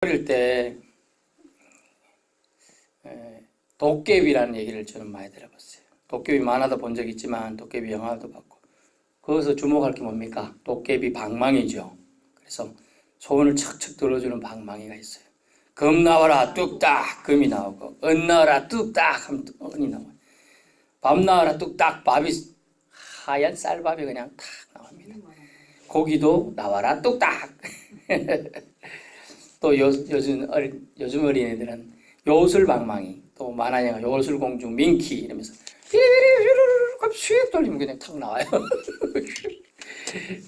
어릴 때 도깨비라는 얘기를 저는 많이 들어봤어요. 도깨비 만화도 본 적 있지만 도깨비 영화도 봤고, 거기서 주목할 게 뭡니까? 도깨비 방망이죠. 그래서 소원을 척척 들어주는 방망이가 있어요. 검 나와라 뚝딱 금이 나오고, 은 나와라 뚝딱 하면 은이 나와요. 밥 나와라 뚝딱 밥이 하얀 쌀밥이 그냥 탁 나옵니다. 고기도 나와라 뚝딱. 또 요즘 어린애들은 요술방망이, 또 만화영화 요술공주 민키 이러면서 휙 돌리면 그냥 탁 나와요.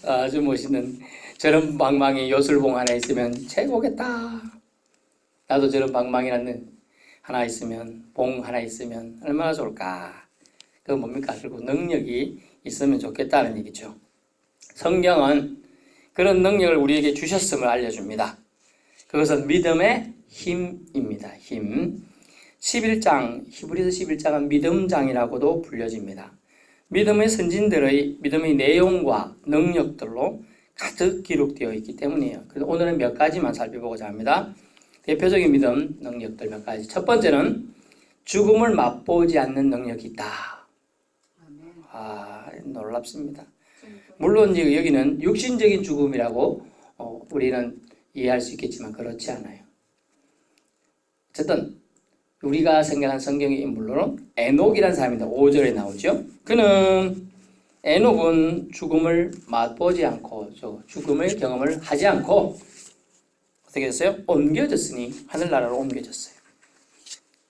아주 멋있는 저런 방망이 요술봉 하나 있으면 최고겠다. 나도 저런 방망이라는 하나 있으면, 봉 하나 있으면 얼마나 좋을까. 그건 뭡니까? 결국 능력이 있으면 좋겠다는 얘기죠. 성경은 그런 능력을 우리에게 주셨음을 알려줍니다. 그것은 믿음의 힘입니다. 힘. 11장, 히브리서 11장은 믿음장이라고도 불려집니다. 믿음의 선진들의 믿음의 내용과 능력들로 가득 기록되어 있기 때문이에요. 그래서 오늘은 몇 가지만 살펴보고자 합니다. 대표적인 믿음 능력들 몇 가지. 첫 번째는 죽음을 맛보지 않는 능력이 있다. 놀랍습니다. 물론 여기는 육신적인 죽음이라고 우리는 이해할 수 있겠지만 그렇지 않아요. 어쨌든 우리가 생각한 성경의 인물로는 에녹이라는 사람입니다. 5절에 나오죠. 그는 에녹은 죽음을 맛보지 않고 죽음의 경험을 하지 않고 어떻게 됐어요? 옮겨졌으니 하늘나라로 옮겨졌어요.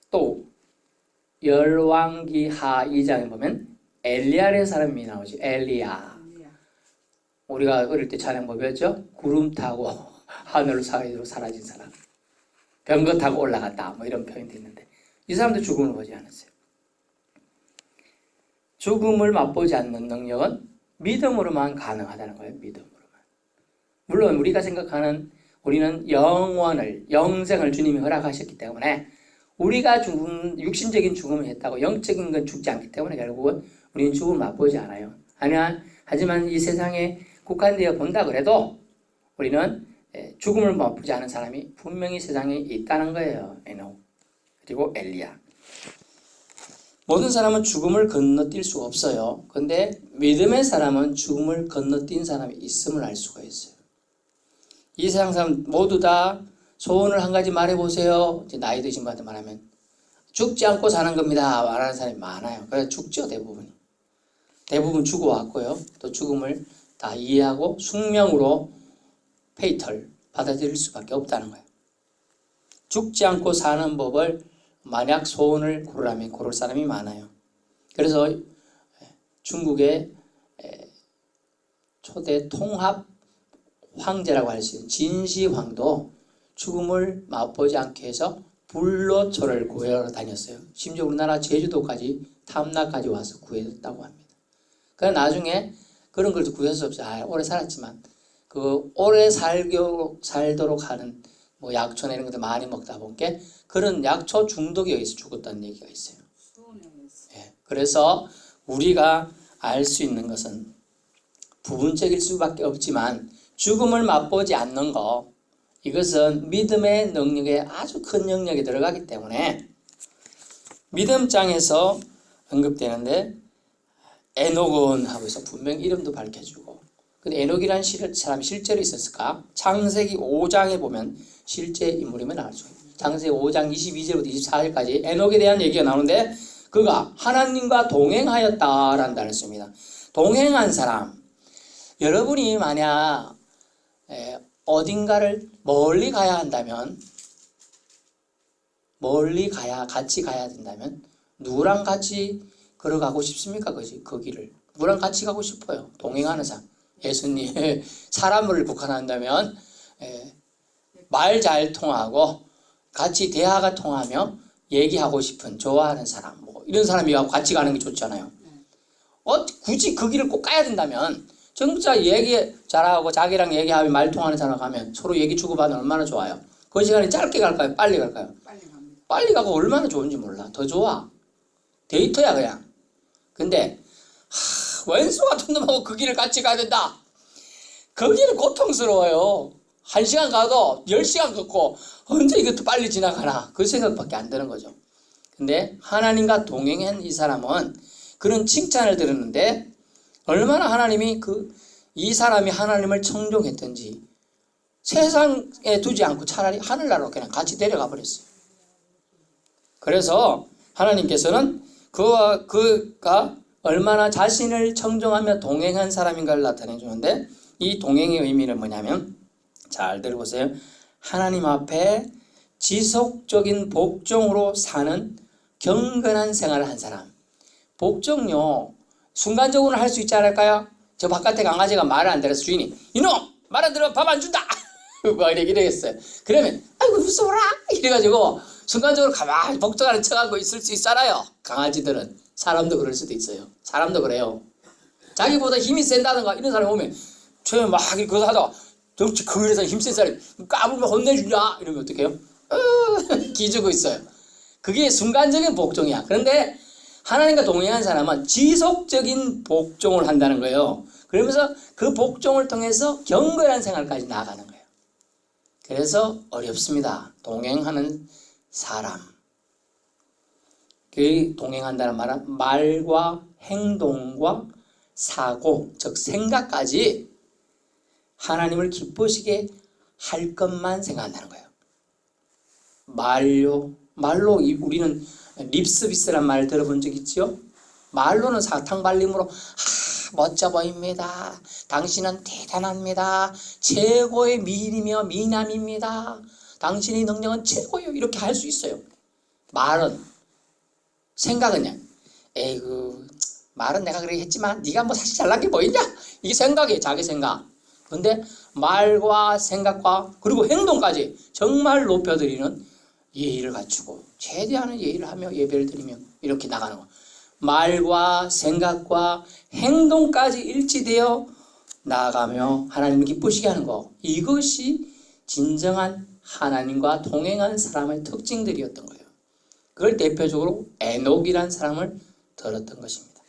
또 열왕기하 2장에 보면 엘리야라는 사람이 나오죠. 엘리야. 우리가 어릴 때 찬양 뭐 배웠죠? 구름 타고 하늘 사이로 사라진 사람. 병거 타고 올라갔다. 뭐 이런 표현도 있는데 이 사람도 죽음을 보지 않았어요. 죽음을 맛보지 않는 능력은 믿음으로만 가능하다는 거예요. 믿음으로만. 물론 우리가 생각하는 우리는 영생을 주님이 허락하셨기 때문에 우리가 육신적인 죽음을 했다고 영적인 건 죽지 않기 때문에 결국은 우리는 죽음을 맛보지 않아요. 하지만 이 세상에 국한되어 본다 그래도 우리는 죽음을 맛보지 않은 사람이 분명히 세상에 있다는 거예요. 에녹 그리고 엘리야. 모든 사람은 죽음을 건너뛸 수가 없어요. 근데 믿음의 사람은 죽음을 건너뛴 사람이 있음을 알 수가 있어요. 이 세상 사람 모두 다 소원을 한 가지 말해보세요. 이제 나이 드신 분한테 말하면 죽지 않고 사는 겁니다. 말하는 사람이 많아요. 그래서 죽죠. 대부분 죽어왔고요. 또 죽음을 다 이해하고 숙명으로 페이터를 받아들일 수밖에 없다는 거예요. 죽지 않고 사는 법을 만약 소원을 고르라면 고를 사람이 많아요. 그래서 중국의 초대 통합 황제라고 할 수 있는 진시황도 죽음을 맛보지 않게 해서 불로 저를 구하러 다녔어요. 심지어 우리나라 제주도까지 탐나까지 와서 구했다고 합니다. 그러나 나중에 그런 걸 구할 수 없어요. 오래 살았지만 그 오래 살도록 하는 뭐 약초나 이런 것들 많이 먹다 보니까 그런 약초 중독에 의해서 죽었다는 얘기가 있어요. 그래서 우리가 알 수 있는 것은 부분적일 수밖에 없지만 죽음을 맛보지 않는 것, 이것은 믿음의 능력에 아주 큰 영역에 들어가기 때문에 믿음장에서 언급되는데 에녹은 하고서 분명 이름도 밝혀주고, 근데 에녹이라는 사람이 실제로 있었을까? 창세기 5장에 보면 실제 인물임을 알 수 있습니다. 창세기 5장 22절부터 24절까지 에녹에 대한 얘기가 나오는데 그가 하나님과 동행하였다라는 단어를 씁니다. 동행한 사람, 여러분이 만약 어딘가를 멀리 가야 한다면, 같이 가야 된다면 누구랑 같이 걸어가고 싶습니까? 그 길을 누구랑 같이 가고 싶어요. 동행하는 사람. 예수님 사람을 국한한다면 말 잘 통하고 같이 대화가 통하며 얘기하고 싶은 좋아하는 사람, 뭐 이런 사람이 같이 가는 게 좋잖아요. 굳이 그 길을 꼭 가야 된다면 정자 얘기 잘하고 자기랑 얘기하며 말 통하는 사람 가면 서로 얘기 주고받으면 얼마나 좋아요. 그 시간이 짧게 갈까요? 빨리 갈까요? 빨리 갑니다. 빨리 가고 얼마나 좋은지 몰라. 더 좋아. 데이터야 그냥. 근데 왼수 같은 놈하고 그 길을 같이 가야 된다. 그 길은 고통스러워요. 1시간 가도 10시간 걷고 언제 이것도 빨리 지나가나 그 생각밖에 안 드는 거죠. 근데 하나님과 동행한 이 사람은 그런 칭찬을 들었는데 얼마나 하나님이 이 사람이 하나님을 청종했던지 세상에 두지 않고 차라리 하늘나라로 그냥 같이 데려가 버렸어요. 그래서 하나님께서는 그가 얼마나 자신을 청종하며 동행한 사람인가를 나타내 주는데 이 동행의 의미는 뭐냐면 잘 들어보세요. 하나님 앞에 지속적인 복종으로 사는 경건한 생활을 한 사람. 복종요 순간적으로는 할 수 있지 않을까요? 저 바깥에 강아지가 말을 안 들어서 주인이 이놈! 말 안 들으면 밥 안 준다! 막 이러겠어요. 그러면 아이고 무서워라! 이래가지고 순간적으로 가만히 복종하는 척하고 있을 수 있잖아요. 강아지들은. 사람도 그럴 수도 있어요. 사람도 그래요. 자기보다 힘이 센다든가 이런 사람이 오면 처음에 막 그거 하다가 정치 그래서 힘센 사람이 까불면 혼내주냐 이러면 어떡해요? 기죽고 있어요. 그게 순간적인 복종이야. 그런데 하나님과 동행한 사람은 지속적인 복종을 한다는 거예요. 그러면서 그 복종을 통해서 경건한 생활까지 나아가는 거예요. 그래서 어렵습니다. 동행하는 사람. 그 동행한다는 말은 말과 행동과 사고, 즉 생각까지 하나님을 기쁘시게 할 것만 생각한다는 거예요. 말로 우리는 립서비스란 말 들어본 적 있죠? 말로는 사탕발림으로 멋져 보입니다. 당신은 대단합니다. 최고의 미인이며 미남입니다. 당신의 능력은 최고요. 이렇게 할 수 있어요. 말은. 생각은 그냥 에이구 말은 내가 그렇게 했지만 네가 뭐 사실 잘난 게 뭐 있냐? 이게 생각이에요. 자기 생각. 근데 말과 생각과 그리고 행동까지 정말 높여드리는 예의를 갖추고 최대한의 예의를 하며 예배를 드리며 이렇게 나가는 거. 말과 생각과 행동까지 일치되어 나아가며 하나님을 기쁘시게 하는 거. 이것이 진정한 하나님과 동행한 사람의 특징들이었던 거예요. 그걸 대표적으로 에녹이라는 사람을 들었던 것입니다.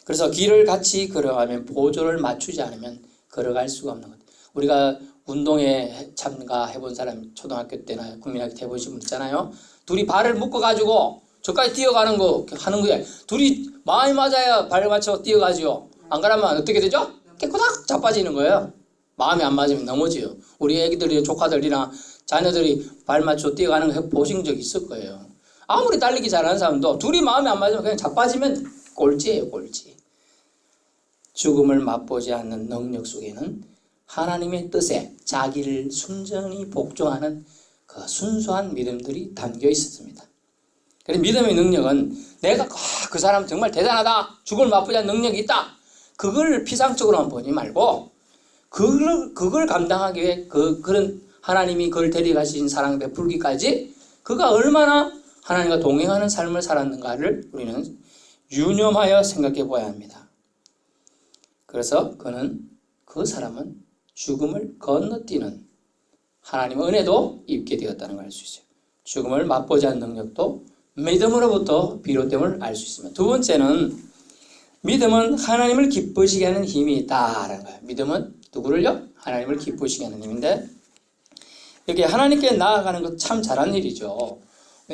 그래서 길을 같이 걸어가면 보조를 맞추지 않으면 걸어갈 수가 없는 것. 우리가 운동에 참가해본 사람 초등학교 때나 국민학교 때 해보신 분 있잖아요. 둘이 발을 묶어가지고 저까지 뛰어가는 거 하는 거에 둘이 마음이 맞아야 발을 맞춰 뛰어가죠. 안 그러면 어떻게 되죠? 깨꼬닥 자빠지는 거예요. 마음이 안 맞으면 넘어져요. 우리 애기들이 조카들이나 자녀들이 발 맞춰 뛰어가는 거 보신 적 있을 거예요. 아무리 달리기 잘하는 사람도 둘이 마음이 안 맞으면 그냥 자빠지면 꼴찌예요. 꼴찌. 죽음을 맛보지 않는 능력 속에는 하나님의 뜻에 자기를 순전히 복종하는 그 순수한 믿음들이 담겨 있었습니다. 그래서 믿음의 능력은 내가 그 사람 정말 대단하다. 죽음을 맛보지 않는 능력이 있다. 그걸 피상적으로만 보지 말고 그걸 감당하기 위해 그런 하나님이 그걸 데려가신 사랑 베풀기까지 그가 얼마나 하나님과 동행하는 삶을 살았는가를 우리는 유념하여 생각해 보아야 합니다. 그래서 그 사람은 죽음을 건너뛰는 하나님의 은혜도 입게 되었다는 걸 알 수 있어요. 죽음을 맛보지 않는 능력도 믿음으로부터 비롯됨을 알 수 있습니다. 두 번째는 믿음은 하나님을 기쁘시게 하는 힘이 있다라는 거예요. 믿음은 누구를요? 하나님을 기쁘시게 하는 힘인데 이렇게 하나님께 나아가는 것 참 잘한 일이죠.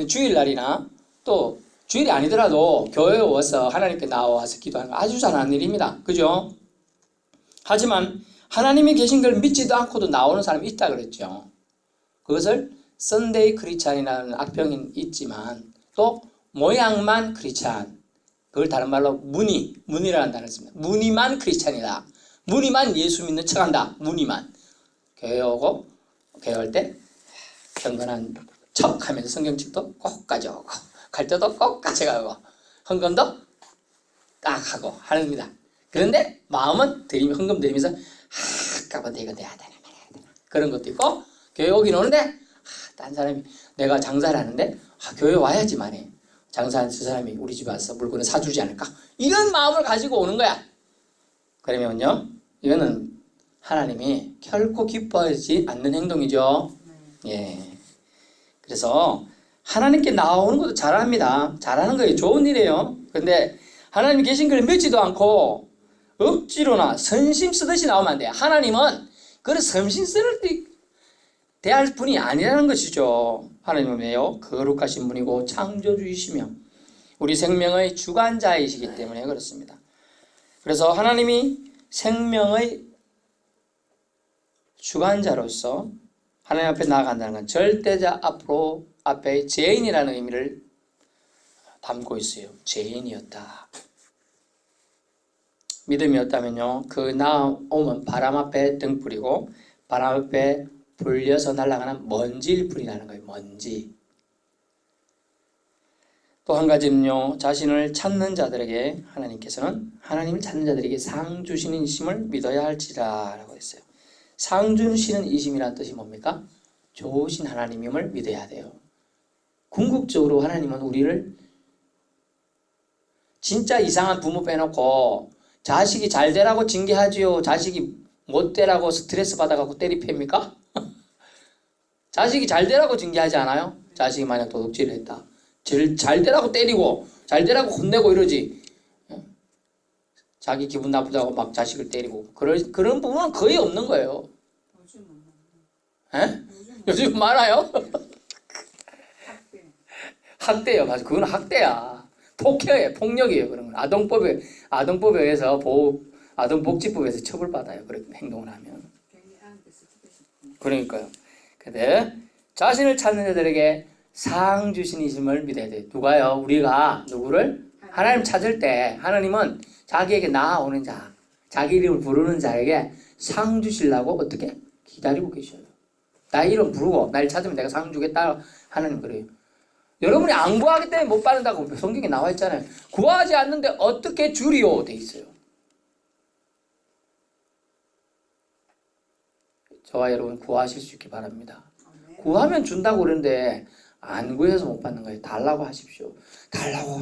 주일날이나 또 주일이 아니더라도 교회에 와서 하나님께 나와서 기도하는 거 아주 잘하는 일입니다. 그죠? 하지만 하나님이 계신 걸 믿지도 않고도 나오는 사람이 있다 그랬죠. 그것을 썬데이 크리스찬이라는 악평이 있지만 또 모양만 크리스찬, 그걸 다른 말로 무늬라는 단어를 씁니다. 무늬만 크리스찬이다. 무늬만 예수 믿는 척한다. 무늬만. 교회 오고 교회 올 때 경건한 척하면서 성경책도 꼭 가져오고 갈 때도 꼭 가져가고 헌금도 딱 하고 합니다. 그런데 마음은 헌금 드리면서 까봐 내가 내야 되나 말아야 되나 그런 것도 있고 교회 오긴 오는데 딴 사람이 내가 장사를 하는데 교회 와야지 말해. 장사한 저 사람이 우리 집에 와서 물건을 사주지 않을까? 이런 마음을 가지고 오는 거야. 그러면요, 이거는 하나님이 결코 기뻐하지 않는 행동이죠. 예. 그래서 하나님께 나오는 것도 잘합니다. 잘하는 거예요. 좋은 일이에요. 그런데 하나님이 계신 걸 믿지도 않고 억지로나 선심 쓰듯이 나오면 안 돼요. 하나님은 그런 섬신스를 대할 분이 아니라는 것이죠. 하나님은 왜요? 거룩하신 분이고 창조주이시며 우리 생명의 주관자이시기 때문에 그렇습니다. 그래서 하나님이 생명의 주관자로서 하나님 앞에 나아간다는 건 절대자 앞에 죄인이라는 의미를 담고 있어요. 죄인이었다. 믿음이었다면요, 그 나오면 바람 앞에 등불이고 바람 앞에 불려서 날아가는 먼지일 뿐이라는 거예요. 먼지. 또 한 가지는요, 자신을 찾는 자들에게 하나님께서는 하나님을 찾는 자들에게 상 주시는 이심을 믿어야 할지라 라고 했어요. 상 주시는 이심이라는 뜻이 뭡니까? 좋으신 하나님임을 믿어야 돼요. 궁극적으로 하나님은 우리를 진짜 이상한 부모 빼놓고 자식이 잘 되라고 징계하지요. 자식이 못 되라고 스트레스 받아갖고 때리 팹니까? 자식이 잘 되라고 징계하지 않아요? 자식이 만약 도둑질을 했다. 잘 되라고 때리고 잘 되라고 혼내고 이러지. 자기 기분 나쁘다고 막 자식을 때리고 그런 부분은 거의 없는 거예요. 요즘 많아요? 학대요. 맞아. 그건 학대야. 폭행이에요. 폭력이에요. 그런 건. 아동법에 의해서 아동복지법에서 처벌받아요. 그렇게 행동을 하면. 그러니까요. 근데 자신을 찾는 자들에게 상 주신 이심을 믿어야 돼요. 누가요? 우리가 누구를? 하나님 찾을 때 하나님은 자기에게 나아오는 자, 자기 이름을 부르는 자에게 상 주시려고 어떻게? 기다리고 계셔요. 나 이름 부르고 날 찾으면 내가 상 주겠다. 하나님 그래요. 여러분이 안 구하기 때문에 못 받는다고 성경에 나와 있잖아요. 구하지 않는데 어떻게 주리요? 돼 있어요. 저와 여러분 구하실 수 있기 바랍니다. 구하면 준다고 그러는데 안 구해서 못 받는 거예요. 달라고 하십시오.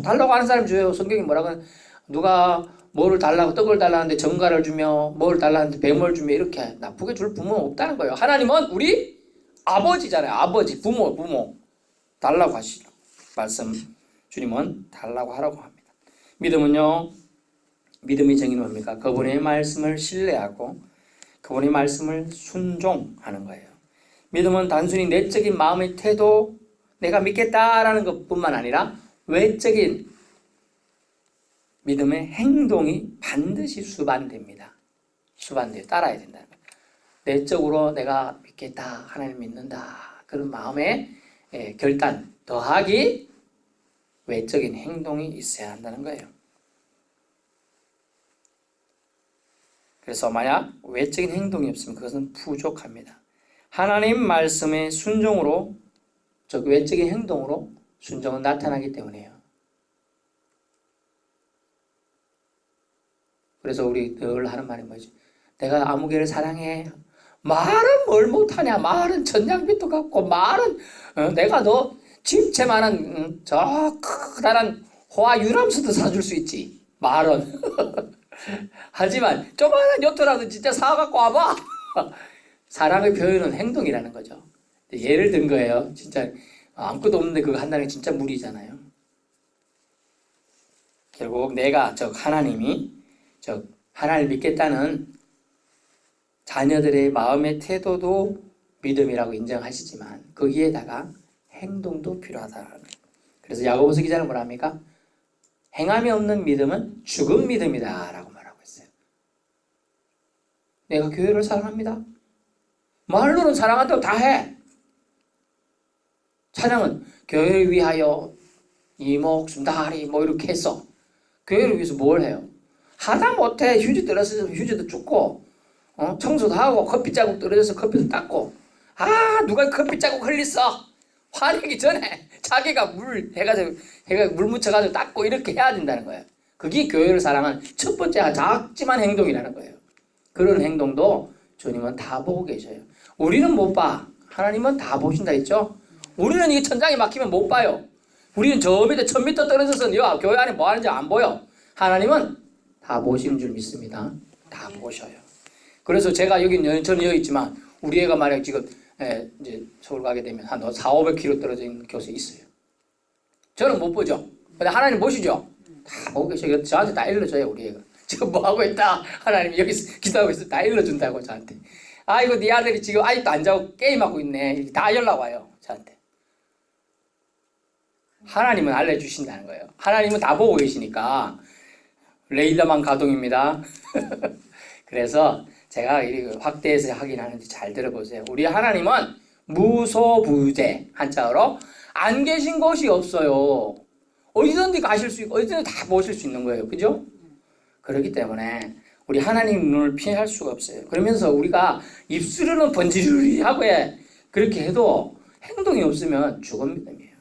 달라고 하는 사람이 줘요. 성경이 뭐라고 하는, 누가 뭐를 달라고 떡을 달라는데 정갈을 주며 뭘 달라는데 뱀을 주며 이렇게 나쁘게 줄 부모는 없다는 거예요. 하나님은 우리 아버지잖아요. 아버지, 부모 달라고 하시죠. 말씀 주님은 달라고 하라고 합니다. 믿음은요, 믿음의 정의는 뭡니까? 그분의 말씀을 신뢰하고 그분의 말씀을 순종하는 거예요. 믿음은 단순히 내적인 마음의 태도, 내가 믿겠다라는 것뿐만 아니라 외적인 믿음의 행동이 반드시 수반됩니다. 수반돼요. 따라야 된다는 거예요. 내적으로 내가 믿겠다, 하나님 믿는다, 그런 마음의 결단 더하기 외적인 행동이 있어야 한다는 거예요. 그래서 만약 외적인 행동이 없으면 그것은 부족합니다. 하나님 말씀의 순종으로, 즉 외적인 행동으로 순종은 나타나기 때문이에요. 그래서 우리 늘 하는 말이 뭐지? 내가 아무개를 사랑해. 말은 뭘 못하냐? 말은 천냥빚도 갚고, 말은 내가 너 집채만한 저 크다란 호화 유람선도 사줄 수 있지. 말은. 하지만 조그마한 요트라도 진짜 사갖고 와봐. 사랑의 표현은 행동이라는 거죠. 예를 든 거예요. 진짜 아무것도 없는데 그거 한다는 게 진짜 무리잖아요. 결국 내가, 즉 하나님이, 즉 하나님을 믿겠다는 자녀들의 마음의 태도도 믿음이라고 인정하시지만 거기에다가 행동도 필요하다는 거예요. 그래서 야고보서 기자는 뭐라 합니까? 행함이 없는 믿음은 죽은 믿음이다 라고 말하고 있어요. 내가 교회를 사랑합니다. 말로는 사랑한다고 다 해. 찬양은 교회를 위하여 이 목숨 다하리 뭐 이렇게 했어. 교회를 위해서 뭘 해요? 하다 못해 휴지 떨어져서 휴지도 줍고, 청소도 하고, 커피 자국 떨어져서 커피도 닦고, 누가 커피 자국 흘렸어? 화내기 전에 자기가 물 묻혀가지고 닦고 이렇게 해야 된다는 거예요. 그게 교회를 사랑하는 첫 번째 작지만 행동이라는 거예요. 그런 행동도 주님은 다 보고 계셔요. 우리는 못 봐. 하나님은 다 보신다 했죠? 우리는 이 천장이 막히면 못 봐요. 우리는 저 밑에 1000m 떨어져서 교회 안에 뭐 하는지 안 보여. 하나님은 다 보시는 줄 믿습니다. 다 보셔요. 그래서 제가 저는 여기 있지만 우리 애가 만약 지금 이제 서울 가게 되면 한 400-500km 떨어져 있는 교수에 있어요. 저는 못 보죠. 근데 하나님 보시죠. 다 보고 계셔요. 저한테 다 일러줘요. 우리 애가 지금 뭐 하고 있다. 하나님 여기 기도하고 있어. 다 일러준다고 저한테. 아이고 네 아들이 지금 아직도 안 자고 게임하고 있네. 다 연락 와요 저한테. 하나님은 알려주신다는 거예요. 하나님은 다 보고 계시니까 레이더만 가동입니다. 그래서 제가 확대해서 하긴 하는데 잘 들어보세요. 우리 하나님은 무소부재, 한자어로 안 계신 곳이 없어요. 어디든지 가실 수 있고 어디든지 다 보실 수 있는 거예요. 그죠? 그렇기 때문에 우리 하나님 눈을 피할 수가 없어요. 그러면서 우리가 입술로는 번지르르 하고 그렇게 해도 행동이 없으면 죽은 믿음이에요.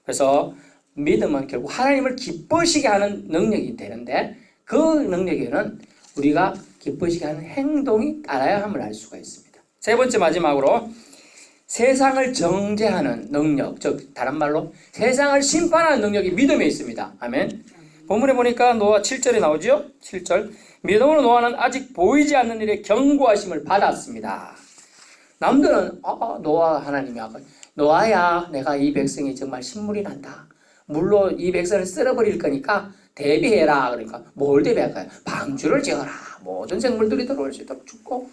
그래서 믿음은 결국 하나님을 기쁘시게 하는 능력이 되는데 그 능력에는 우리가 기쁘시게 하는 행동이 따라야 함을 알 수가 있습니다. 세 번째 마지막으로 세상을 정죄하는 능력, 즉 다른 말로 세상을 심판하는 능력이 믿음에 있습니다. 아멘. 본문에 보니까 노아 7절에 나오죠. 7절. 믿음으로 노아는 아직 보이지 않는 일에 경고하심을 받았습니다. 남들은 노아 하나님이 아까 노아야 내가 이 백성이 정말 신물이 난다. 물로 이 백성을 쓸어버릴 거니까 대비해라. 그러니까 뭘 대비할까요? 방주를 지어라. 모든 생물들이 들어올 수 있도록 죽고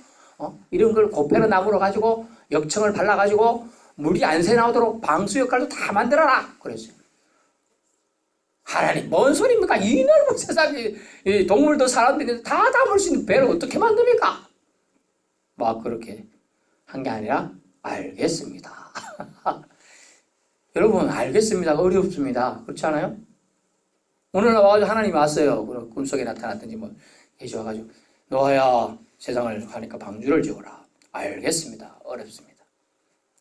이런 걸 고패로 나무로 가지고 역청을 발라가지고 물이 안 새나오도록 방수 역할도 다 만들어라. 그랬어요. 하나님 뭔 소리입니까? 이 넓은 세상에 동물도 사람들이 다 담을 수 있는 배를 어떻게 만듭니까? 막 그렇게 한 게 아니라 알겠습니다. 여러분 알겠습니다가 어렵습니다. 그렇지 않아요? 오늘 와가지고 하나님이 왔어요. 그럼 꿈속에 나타났든지 뭐 해주셔가지고 노아야 세상을 하니까 방주를 지어라. 알겠습니다. 어렵습니다.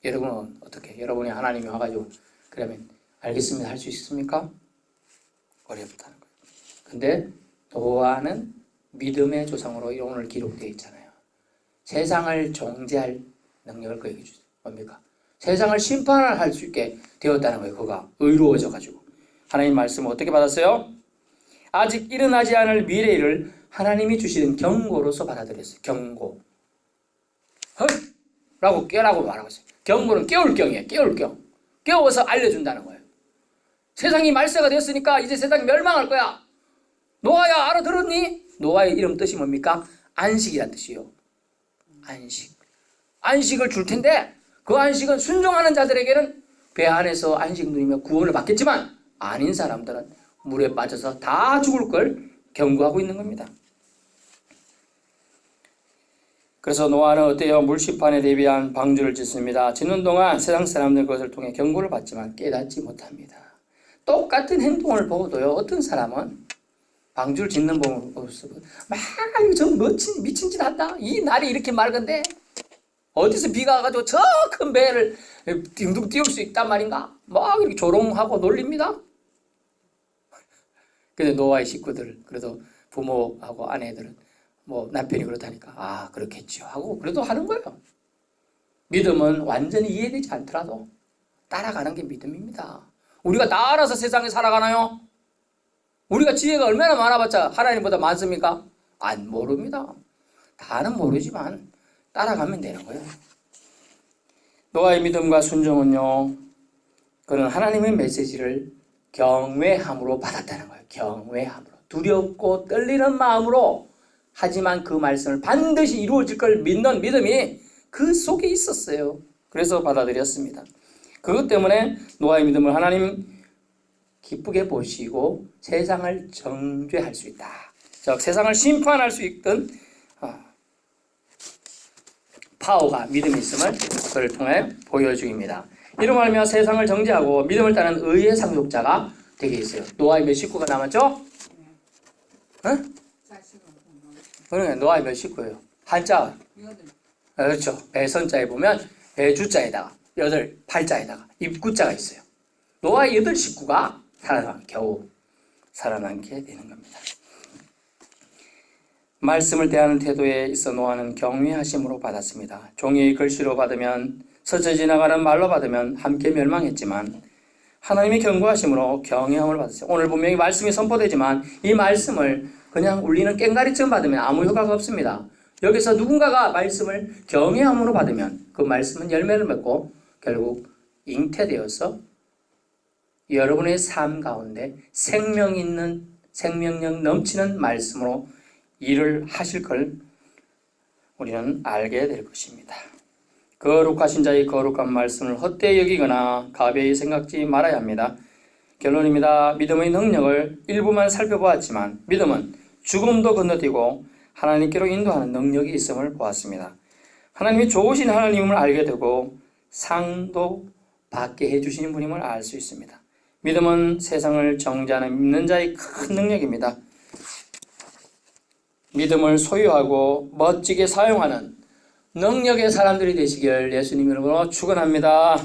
여러분은 어떻게? 여러분이 하나님이 와가지고 그러면 알겠습니다 할 수 있습니까? 어렵다는 거예요. 근데 노아는 믿음의 조상으로 오늘 기록되어 있잖아요. 세상을 정죄할 능력을 그에게 주죠. 뭡니까? 세상을 심판할 수 있게 되었다는 거예요. 그가 의로워져가지고. 하나님 말씀을 어떻게 받았어요? 아직 일어나지 않을 미래를 하나님이 주시는 경고로서 받아들였어요. 경고. 헐! 라고 깨라고 말하고 있어요. 경고는 깨울 경이에요. 깨울 경. 깨워서 알려준다는 거예요. 세상이 말세가 되었으니까 이제 세상이 멸망할 거야. 노아야 알아들었니? 노아의 이름 뜻이 뭡니까? 안식이란 뜻이에요. 안식. 안식을 줄 텐데 그 안식은 순종하는 자들에게는 배 안에서 안식 누리며 구원을 받겠지만 아닌 사람들은 물에 빠져서 다 죽을 걸 경고하고 있는 겁니다. 그래서 노아는 어때요? 물심판에 대비한 방주를 짓습니다. 짓는 동안 세상 사람들 그것을 통해 경고를 받지만 깨닫지 못합니다. 똑같은 행동을 보고도요. 어떤 사람은 방주를 짓는 모습 막 저 미친 짓 한다. 이 날이 이렇게 맑은데 어디서 비가 와가지고 저 큰 배를 딩둥 띄울 수 있단 말인가? 막 이렇게 조롱하고 놀립니다. 근데 노아의 식구들, 그래도 부모하고 아내들은 뭐 남편이 그렇다니까 그렇겠죠 하고 그래도 하는 거예요. 믿음은 완전히 이해되지 않더라도 따라가는 게 믿음입니다. 우리가 다 알아서 세상에 살아가나요? 우리가 지혜가 얼마나 많아봤자 하나님보다 많습니까? 안 모릅니다. 다는 모르지만 따라가면 되는 거예요. 노아의 믿음과 순종은요, 그는 하나님의 메시지를 경외함으로 받았다는 거예요. 경외함으로. 두렵고 떨리는 마음으로, 하지만 그 말씀을 반드시 이루어질 걸 믿는 믿음이 그 속에 있었어요. 그래서 받아들였습니다. 그것 때문에 노아의 믿음을 하나님 기쁘게 보시고 세상을 정죄할 수 있다. 즉 세상을 심판할 수 있던 파워가 믿음이 있음을 그를 통해 보여주입니다. 이로 말하며 세상을 정죄하고 믿음을 따르는 의의 상속자가 되게 있어요. 노아의 몇 식구가 남았죠? 응? 그러니까 노아의 몇 식구예요? 한자. 그렇죠. 배선자에 보면 배주자에다가 8자에다가 입구자가 있어요. 노아의 8식구가 겨우 살아남게 되는 겁니다. 말씀을 대하는 태도에 있어 노아는 경외하심으로 받았습니다. 종이의 글씨로 받으면 스쳐 지나가는 말로 받으면 함께 멸망했지만 하나님의 경고하심으로 경외함을 받았어요. 오늘 분명히 말씀이 선포되지만 이 말씀을 그냥 울리는 꽹과리처럼 받으면 아무 효과가 없습니다. 여기서 누군가가 말씀을 경외함으로 받으면 그 말씀은 열매를 맺고 결국 잉태되어서 여러분의 삶 가운데 생명 있는 생명력 넘치는 말씀으로 일을 하실 걸 우리는 알게 될 것입니다. 거룩하신 자의 거룩한 말씀을 헛되이 여기거나 가벼이 생각지 말아야 합니다. 결론입니다. 믿음의 능력을 일부만 살펴보았지만 믿음은 죽음도 건너뛰고 하나님께로 인도하는 능력이 있음을 보았습니다. 하나님이 좋으신 하나님을 알게 되고 상도 받게 해주시는 분임을 알 수 있습니다. 믿음은 세상을 정죄하는 믿는 자의 큰 능력입니다. 믿음을 소유하고 멋지게 사용하는 능력의 사람들이 되시길 예수님 이름으로 축원합니다.